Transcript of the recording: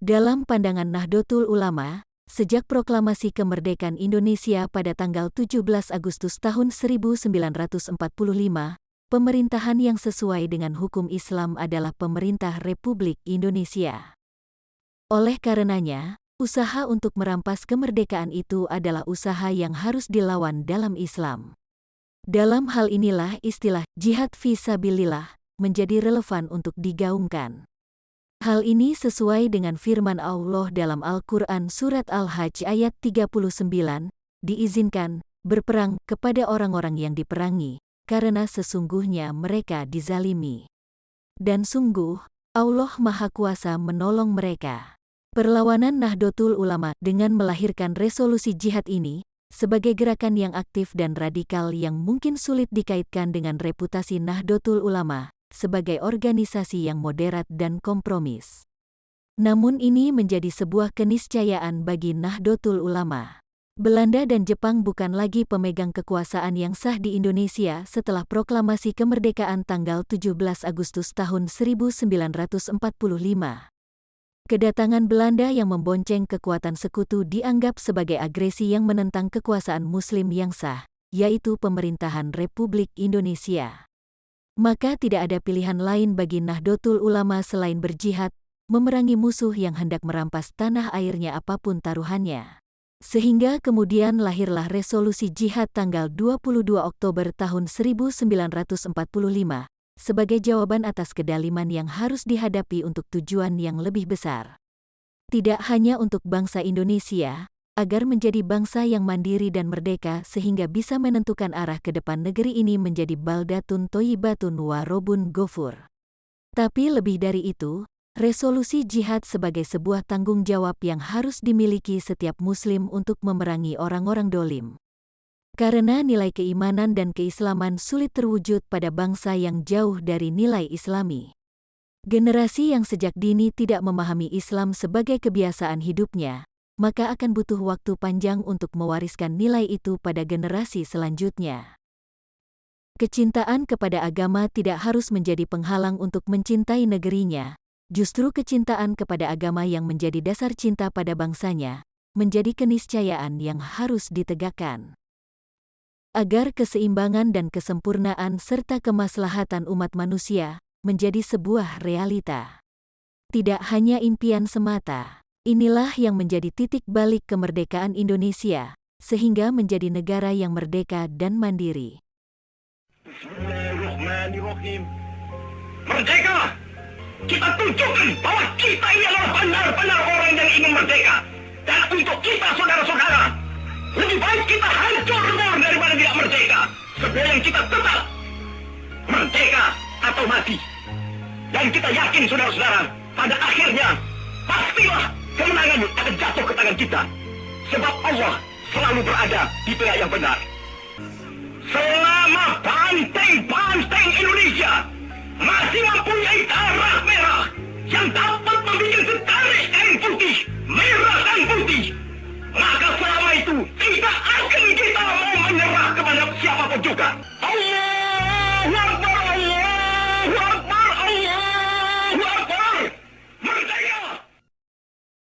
Dalam pandangan Nahdlatul Ulama, sejak proklamasi kemerdekaan Indonesia pada tanggal 17 Agustus tahun 1945, pemerintahan yang sesuai dengan hukum Islam adalah pemerintah Republik Indonesia. Oleh karenanya, usaha untuk merampas kemerdekaan itu adalah usaha yang harus dilawan dalam Islam. Dalam hal inilah istilah jihad fi sabilillah menjadi relevan untuk digaungkan. Hal ini sesuai dengan firman Allah dalam Al-Quran Surat Al-Hajj ayat 39, diizinkan berperang kepada orang-orang yang diperangi, karena sesungguhnya mereka dizalimi. Dan sungguh, Allah Maha Kuasa menolong mereka. Perlawanan Nahdlatul Ulama dengan melahirkan resolusi jihad ini, sebagai gerakan yang aktif dan radikal yang mungkin sulit dikaitkan dengan reputasi Nahdlatul Ulama sebagai organisasi yang moderat dan kompromis. Namun ini menjadi sebuah keniscayaan bagi Nahdlatul Ulama. Belanda dan Jepang bukan lagi pemegang kekuasaan yang sah di Indonesia setelah proklamasi kemerdekaan tanggal 17 Agustus tahun 1945. Kedatangan Belanda yang membonceng kekuatan sekutu dianggap sebagai agresi yang menentang kekuasaan Muslim yang sah, yaitu pemerintahan Republik Indonesia. Maka tidak ada pilihan lain bagi Nahdlatul Ulama selain berjihad, memerangi musuh yang hendak merampas tanah airnya apapun taruhannya. Sehingga kemudian lahirlah resolusi jihad tanggal 22 Oktober tahun 1945, sebagai jawaban atas kedaliman yang harus dihadapi untuk tujuan yang lebih besar. Tidak hanya untuk bangsa Indonesia, agar menjadi bangsa yang mandiri dan merdeka sehingga bisa menentukan arah ke depan negeri ini menjadi baldatun thayyibatun wa rabbun ghafur. Tapi lebih dari itu, resolusi jihad sebagai sebuah tanggung jawab yang harus dimiliki setiap Muslim untuk memerangi orang-orang dolim. Karena nilai keimanan dan keislaman sulit terwujud pada bangsa yang jauh dari nilai Islami. Generasi yang sejak dini tidak memahami Islam sebagai kebiasaan hidupnya, maka akan butuh waktu panjang untuk mewariskan nilai itu pada generasi selanjutnya. Kecintaan kepada agama tidak harus menjadi penghalang untuk mencintai negerinya, justru kecintaan kepada agama yang menjadi dasar cinta pada bangsanya, menjadi keniscayaan yang harus ditegakkan. Agar keseimbangan dan kesempurnaan serta kemaslahatan umat manusia menjadi sebuah realita. Tidak hanya impian semata. Inilah yang menjadi titik balik kemerdekaan Indonesia, sehingga menjadi negara yang merdeka dan mandiri. Bismillahirrahmanirrahim. Merdeka! Kita tunjukkan bahwa kita ini adalah benar-benar orang yang ingin merdeka. Dan untuk kita, saudara-saudara, lebih baik kita hancur daripada tidak merdeka. Sebelum kita tetap merdeka atau mati. Dan kita yakin, saudara-saudara, pada akhirnya pastilah kemenangan akan jatuh ke tangan kita. Sebab Allah selalu berada di pihak yang benar. Selama banteng-banteng Indonesia masih mempunyai darah merah yang dapat membuat setarik kain putih, merah dan putih, maka selama itu tidak akan kita mau menyerah kepada siapapun juga. Allah